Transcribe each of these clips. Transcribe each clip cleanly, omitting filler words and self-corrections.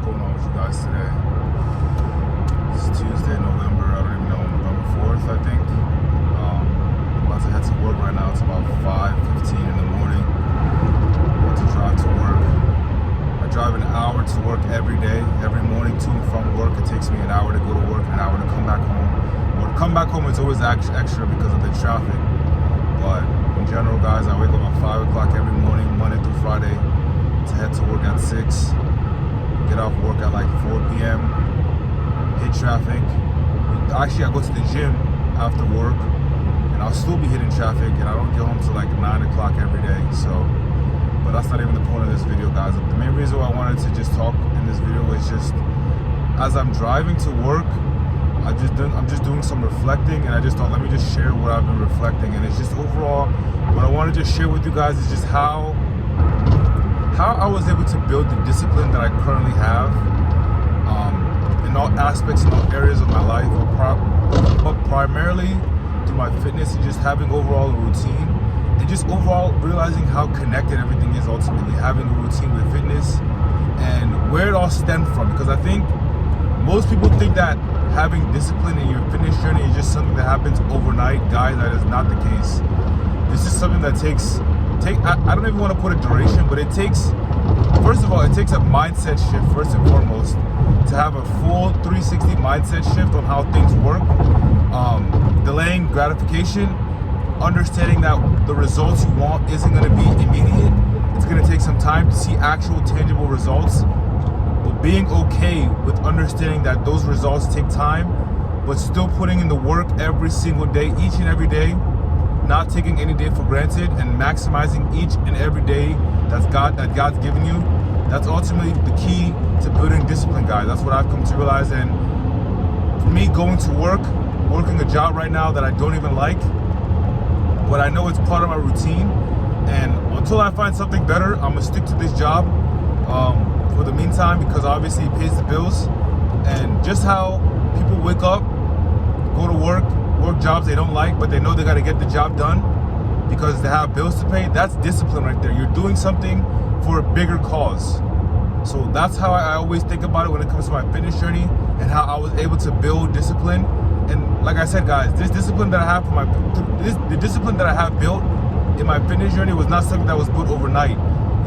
going on with you guys today? It's Tuesday, November, I don't even know, November 4th, I think. I'm about to head to work right now. It's about 5:15 in the morning. I'm about to drive to work. I drive an hour to work every day, every morning to and from work. It takes me an hour to go to work, an hour to come back home. Well, to come back home, it's always extra because of the traffic. But in general, guys, I wake up at 5 o'clock every morning, Monday through Friday, to head to work at 6. Get off work at like 4 p.m. Hit traffic. Actually, I go to the gym after work, and I'll still be hitting traffic, and I don't get home till like 9 o'clock every day. So, but that's not even the point of this video, guys. The main reason why I wanted to just talk in this video is just as I'm driving to work, I'm just doing some reflecting, and I just thought, let me just share what I've been reflecting. And it's just overall, what I want to just share with you guys is just how I was able to build the discipline that I currently have in all aspects, in all areas of my life, but primarily through my fitness and just having overall a routine, and just overall realizing how connected everything is ultimately, having a routine with fitness and where it all stemmed from. Because I think most people think that having discipline in your fitness journey is just something that happens overnight. Guys, that is not the case. This is something that I don't even want to put a duration, but it takes, first of all, it takes a mindset shift first and foremost to have a full 360 mindset shift on how things work. Delaying gratification, understanding that the results you want isn't going to be immediate. It's going to take some time to see actual tangible results, but being okay with understanding that those results take time, but still putting in the work every single day, each and every day, not taking any day for granted, and maximizing each and every day that God's given you. That's ultimately the key to building discipline, guys. That's what I've come to realize. And for me, going to work, working a job right now that I don't even like, but I know it's part of my routine, and until I find something better, I'm gonna stick to this job for the meantime, because obviously it pays the bills. And just how people wake up, go to work jobs they don't like, but they know they got to get the job done because they have bills to pay. That's discipline right there. You're doing something for a bigger cause. So that's how I always think about it when it comes to my fitness journey, and how I was able to build discipline. And like I said, guys, this discipline that I have the discipline that I have built in my fitness journey was not something that was built overnight.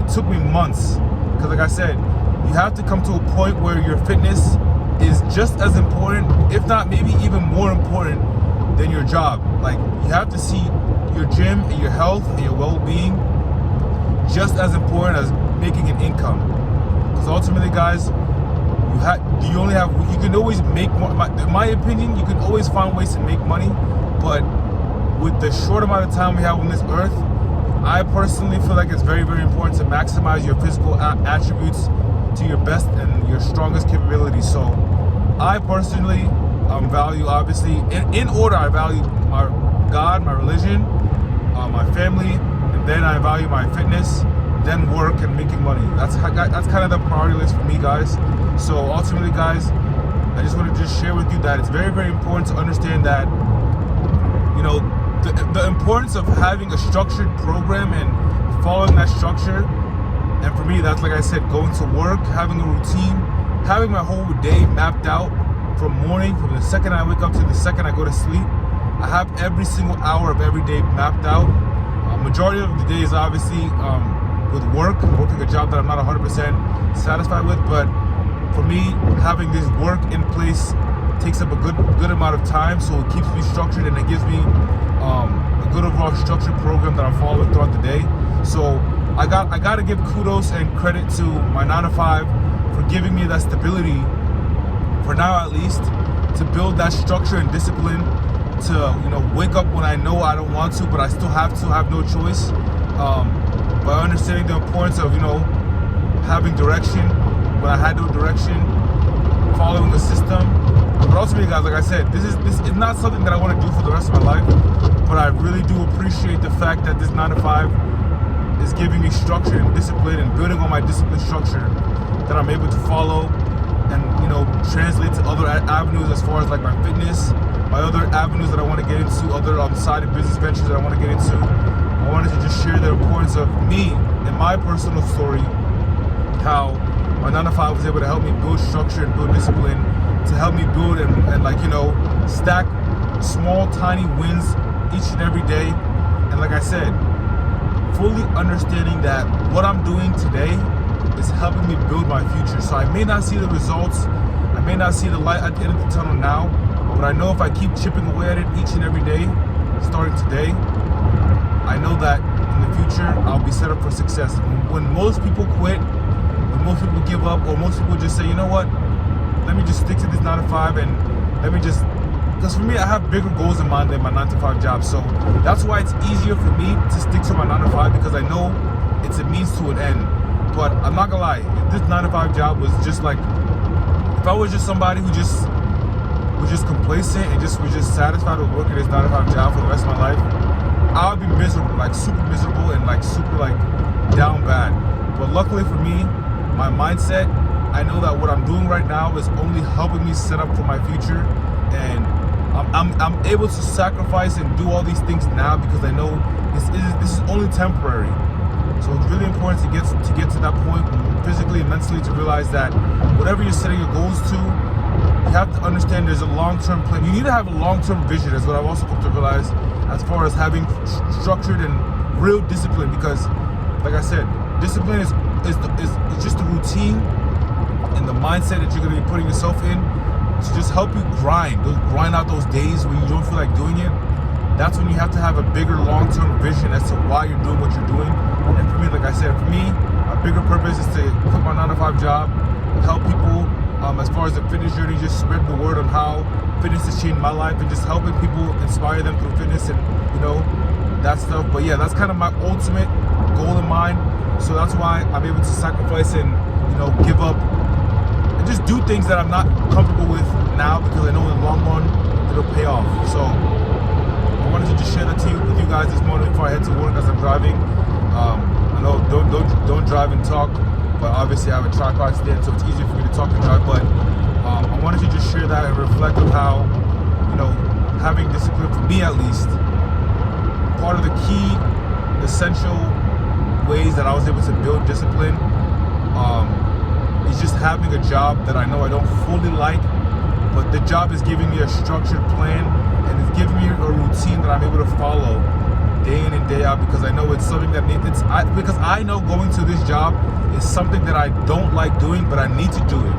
It took me months, because like I said, you have to come to a point where your fitness is just as important, if not maybe even more important than your job. Like, you have to see your gym and your health and your well-being just as important as making an income. Because ultimately, guys, you can always make more. In my opinion, you can always find ways to make money, but with the short amount of time we have on this earth, I personally feel like it's very, very important to maximize your physical attributes to your best and your strongest capabilities. So I personally value, obviously, in order, I value my God, my religion, my family, and then I value my fitness, then work and making money. That's kind of the priority list for me, guys. So ultimately, guys, I just want to just share with you that it's very, very important to understand that, you know, the importance of having a structured program and following that structure. And for me, that's, like I said, going to work, having a routine, having my whole day mapped out from the second I wake up to the second I go to sleep. I have every single hour of every day mapped out. Majority of the day is obviously with working a job that I'm not 100% satisfied with, but for me, having this work in place takes up a good amount of time, so it keeps me structured, and it gives me a good overall structured program that I'm following throughout the day. So I got to give kudos and credit to my 9 to 5 for giving me that stability, for now at least, to build that structure and discipline, to, you know, wake up when I know I don't want to, but I still have no choice, by understanding the importance of, you know, having direction when I had no direction, following a system. But ultimately, guys, like I said, this is not something that I want to do for the rest of my life, but I really do appreciate the fact that this 9 to 5 is giving me structure and discipline, and building on my discipline structure that I'm able to follow and, you know, translate to other avenues, as far as like my fitness, my other avenues that I want to get into, other side of business ventures that I want to get into. I wanted to just share the importance of me and my personal story, how my 9 to 5 was able to help me build structure and build discipline, to help me build and like, you know, stack small, tiny wins each and every day. And like I said, fully understanding that what I'm doing today is helping me build my future. So I may not see the results, I may not see the light at the end of the tunnel now, but I know if I keep chipping away at it each and every day, starting today, I know that in the future, I'll be set up for success. When most people quit, when most people give up, or most people just say, you know what, let me just stick to this 9 to 5 and let me just, because for me, I have bigger goals in mind than my 9 to 5 job. So that's why it's easier for me to stick to my 9 to 5, because I know it's a means to an end. But I'm not gonna lie, if this 9 to 5 job was just like, if I was just somebody who just was just complacent and was just satisfied with working this 9 to 5 job for the rest of my life, I would be miserable, like super miserable and like super like down bad. But luckily for me, my mindset, I know that what I'm doing right now is only helping me set up for my future, and I'm able to sacrifice and do all these things now because I know this is only temporary. So it's really important to get to that point physically and mentally, to realize that whatever you're setting your goals to, you have to understand there's a long-term plan. You need to have a long-term vision, is what I've also come to realize, as far as having structured and real discipline. Because, like I said, discipline is just the routine and the mindset that you're going to be putting yourself in to just help you grind out those days where you don't feel like doing it. That's when you have to have a bigger long-term vision as to why you're doing what you're doing. And for me, like I said, a bigger purpose is to quit my 9 to 5 job, help people as far as the fitness journey, just spread the word on how fitness has changed my life and just helping people, inspire them through fitness and, you know, that stuff. But yeah, that's kind of my ultimate goal in mind. So that's why I'm able to sacrifice and, you know, give up and just do things that I'm not comfortable with now, because I know in the long run it'll pay off. So I wanted to just share that with you guys this morning before I head to work as I'm driving. I know don't drive and talk, but obviously I have a tripod stand, so it's easier for me to talk and drive. But I wanted to just share that and reflect on how, you know, having discipline, for me at least, part of the key, essential ways that I was able to build discipline is just having a job that I know I don't fully like, but the job is giving me a structured plan and it's giving me a routine that I'm able to follow day in and day out, because I know it's something that because I know going to this job is something that I don't like doing, but I need to do it.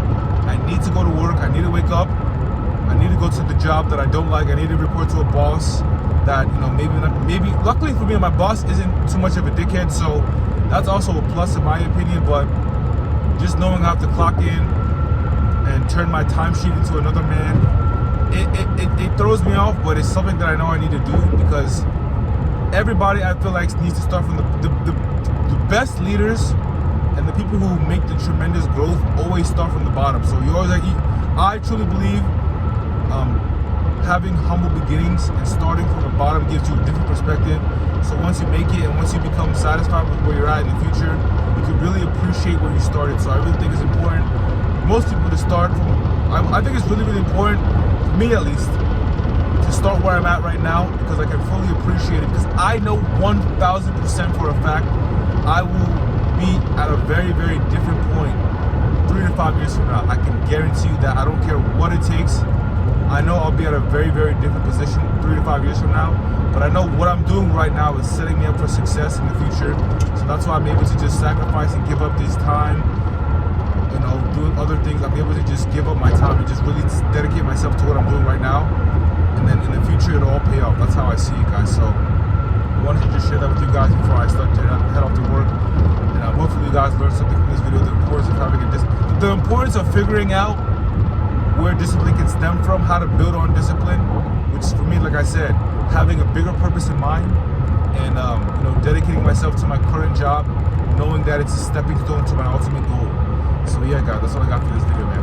I need to go to work, I need to wake up, I need to go to the job that I don't like, I need to report to a boss that, you know, maybe luckily for me, my boss isn't too much of a dickhead, so that's also a plus in my opinion. But just knowing I have to clock in and turn my timesheet into another man, it throws me off, but it's something that I know I need to do, because everybody, I feel like, needs to start from the best leaders and the people who make the tremendous growth always start from the bottom. So you always I truly believe having humble beginnings and starting from the bottom gives you a different perspective. So once you make it and once you become satisfied with where you're at in the future, you can really appreciate where you started. So I really think it's important for most people to start from, I think it's really, really important, for me at least, to start where I'm at right now, because I can fully appreciate it. Because I know 1,000% for a fact I will be at a very, very different point 3 to 5 years from now. I can guarantee you that. I don't care what it takes. I know I'll be at a very, very different position 3 to 5 years from now. But I know what I'm doing right now is setting me up for success in the future. So that's why I'm able to just sacrifice and give up this time, you know, doing other things. I'm able to just give up my time and just really dedicate myself to what I'm doing right now. And then in the future, it'll all pay off. That's how I see it, guys. So I wanted to just share that with you guys before I start to head off to work. And hopefully you guys learned something from this video. The importance of having the importance of figuring out where discipline can stem from, how to build on discipline, which for me, like I said, having a bigger purpose in mind, and you know, dedicating myself to my current job, knowing that it's a stepping stone to my ultimate goal. So yeah, guys, that's all I got for this video, man.